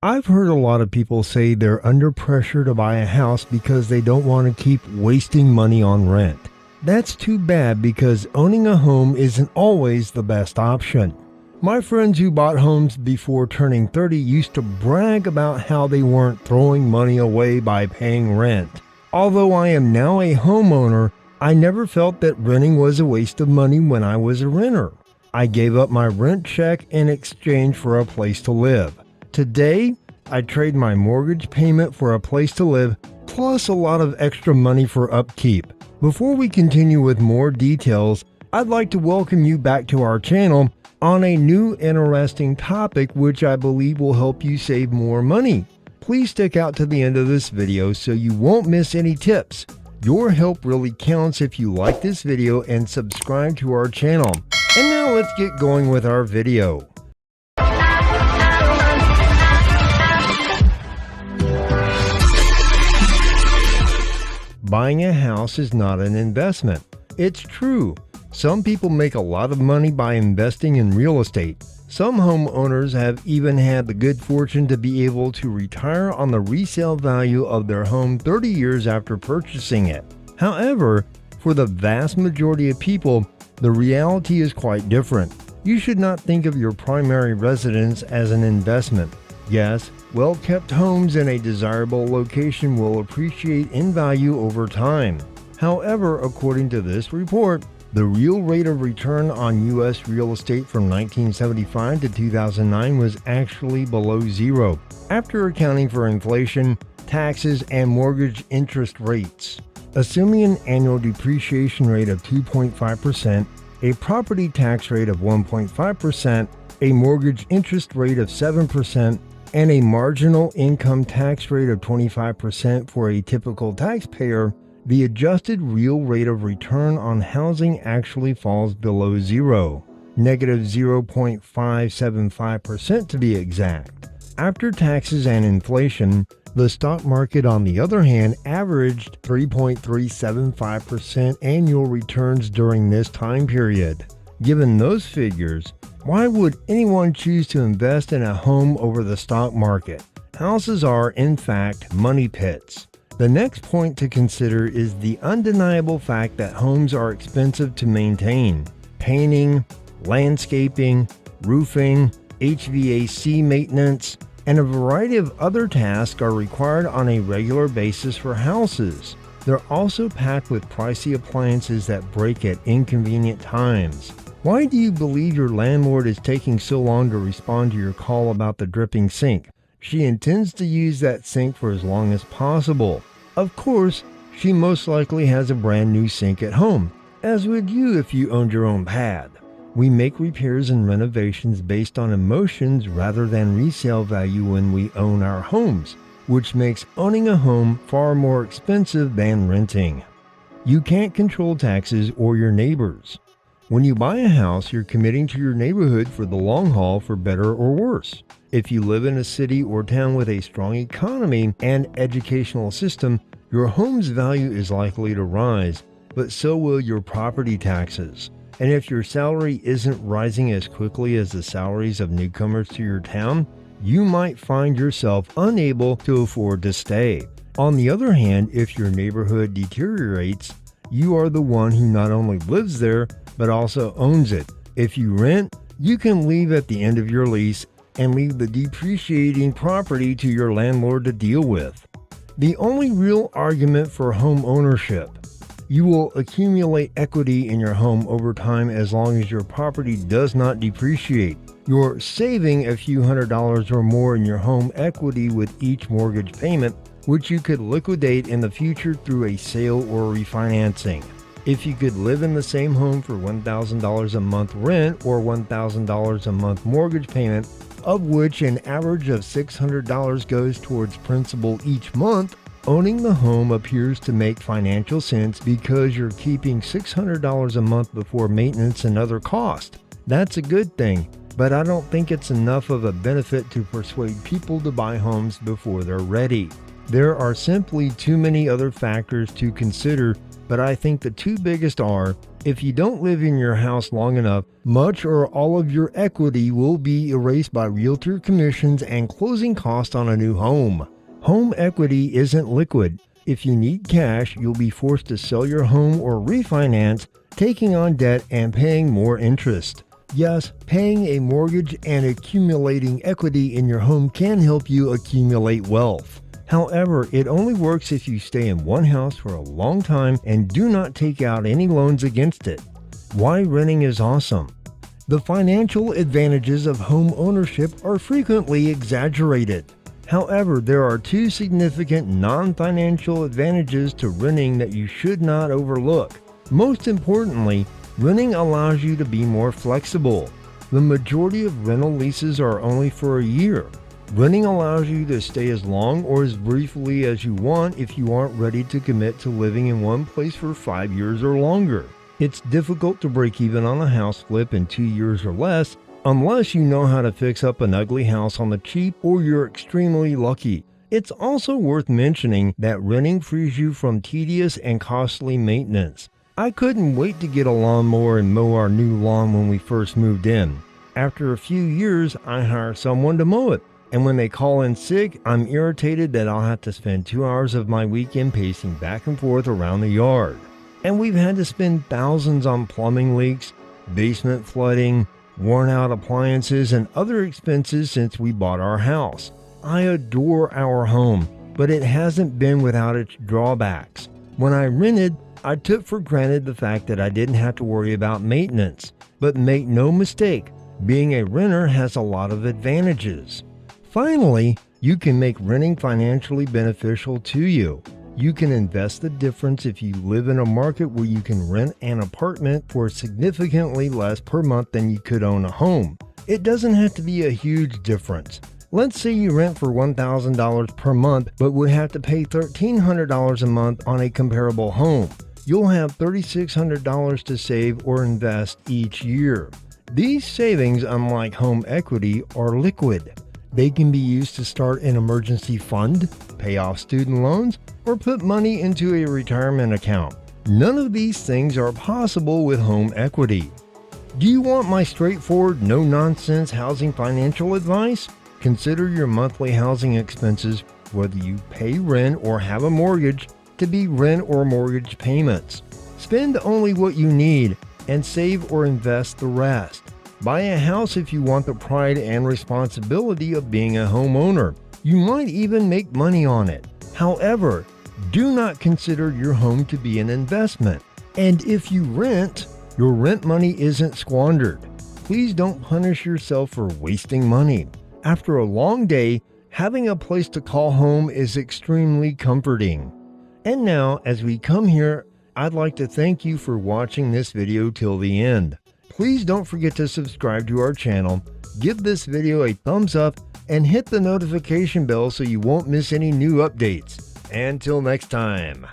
I've heard a lot of people say they're under pressure to buy a house because they don't want to keep wasting money on rent. That's too bad because owning a home isn't always the best option. My friends who bought homes before turning 30 used to brag about how they weren't throwing money away by paying rent. Although I am now a homeowner, I never felt that renting was a waste of money when I was a renter. I gave up my rent check in exchange for a place to live. Today, I trade my mortgage payment for a place to live, plus a lot of extra money for upkeep. Before we continue with more details, I'd like to welcome you back to our channel on a new interesting topic which I believe will help you save more money. Please stick out to the end of this video so you won't miss any tips. Your help really counts if you like this video and subscribe to our channel. And now let's get going with our video. Buying a house is not an investment. It's true. Some people make a lot of money by investing in real estate. Some homeowners have even had the good fortune to be able to retire on the resale value of their home 30 years after purchasing it. However, for the vast majority of people, the reality is quite different. You should not think of your primary residence as an investment. Yes, well-kept homes in a desirable location will appreciate in value over time. However, according to this report, the real rate of return on U.S. real estate from 1975 to 2009 was actually below zero, after accounting for inflation, taxes, and mortgage interest rates. Assuming an annual depreciation rate of 2.5%, a property tax rate of 1.5%, a mortgage interest rate of 7%, and a marginal income tax rate of 25% for a typical taxpayer, the adjusted real rate of return on housing actually falls below zero, negative 0.575% to be exact. After taxes and inflation, the stock market, on the other hand, averaged 3.375% annual returns during this time period. Given those figures, why would anyone choose to invest in a home over the stock market? Houses are, in fact, money pits. The next point to consider is the undeniable fact that homes are expensive to maintain. Painting, landscaping, roofing, HVAC maintenance, and a variety of other tasks are required on a regular basis for houses. They're also packed with pricey appliances that break at inconvenient times. Why do you believe your landlord is taking so long to respond to your call about the dripping sink? She intends to use that sink for as long as possible. Of course, she most likely has a brand new sink at home, as would you if you owned your own pad. We make repairs and renovations based on emotions rather than resale value when we own our homes, which makes owning a home far more expensive than renting. You can't control taxes or your neighbors. When you buy a house, you're committing to your neighborhood for the long haul, for better or worse. If you live in a city or town with a strong economy and educational system, your home's value is likely to rise, but so will your property taxes. And if your salary isn't rising as quickly as the salaries of newcomers to your town, you might find yourself unable to afford to stay. On the other hand, if your neighborhood deteriorates, you are the one who not only lives there, but also owns it. If you rent, you can leave at the end of your lease and leave the depreciating property to your landlord to deal with. The only real argument for home ownership: you will accumulate equity in your home over time as long as your property does not depreciate. You're saving a few $100s or more in your home equity with each mortgage payment, which you could liquidate in the future through a sale or refinancing. If you could live in the same home for $1,000 a month rent or $1,000 a month mortgage payment, of which an average of $600 goes towards principal each month, owning the home appears to make financial sense because you're keeping $600 a month before maintenance and other costs. That's a good thing, but I don't think it's enough of a benefit to persuade people to buy homes before they're ready. There are simply too many other factors to consider, but I think the two biggest are If you don't live in your house long enough, much or all of your equity will be erased by realtor commissions and closing costs on a new home. Home equity isn't liquid. If you need cash, you'll be forced to sell your home or refinance, taking on debt and paying more interest. Yes, paying a mortgage and accumulating equity in your home can help you accumulate wealth. However, it only works if you stay in one house for a long time and do not take out any loans against it. Why renting is awesome. The financial advantages of home ownership are frequently exaggerated. However, there are two significant non-financial advantages to renting that you should not overlook. Most importantly, renting allows you to be more flexible. The majority of rental leases are only for a year. Renting allows you to stay as long or as briefly as you want if you aren't ready to commit to living in one place for 5 years or longer. It's difficult to break even on a house flip in 2 years or less, unless you know how to fix up an ugly house on the cheap or you're extremely lucky. It's also worth mentioning that renting frees you from tedious and costly maintenance. I couldn't wait to get a lawnmower and mow our new lawn when we first moved in. After a few years, I hire someone to mow it. And when they call in sick, I'm irritated that I'll have to spend 2 hours of my weekend pacing back and forth around the yard. And we've had to spend thousands on plumbing leaks, basement flooding, worn out appliances, and other expenses since we bought our house. I adore our home, but it hasn't been without its drawbacks. When I rented, I took for granted the fact that I didn't have to worry about maintenance. But make no mistake, being a renter has a lot of advantages. Finally, you can make renting financially beneficial to you. You can invest the difference if you live in a market where you can rent an apartment for significantly less per month than you could own a home. It doesn't have to be a huge difference. Let's say you rent for $1,000 per month but would have to pay $1,300 a month on a comparable home. You'll have $3,600 to save or invest each year. These savings, unlike home equity, are liquid. They can be used to start an emergency fund, pay off student loans, or put money into a retirement account. None of these things are possible with home equity. Do you want my straightforward, no-nonsense housing financial advice? Consider your monthly housing expenses, whether you pay rent or have a mortgage, to be rent or mortgage payments. Spend only what you need and save or invest the rest. Buy a house if you want the pride and responsibility of being a homeowner. You might even make money on it. However, do not consider your home to be an investment. And if you rent, your rent money isn't squandered. Please don't punish yourself for wasting money. After a long day, having a place to call home is extremely comforting. And now, as we come here, I'd like to thank you for watching this video till the end. Please don't forget to subscribe to our channel, give this video a thumbs up, and hit the notification bell so you won't miss any new updates. Until next time.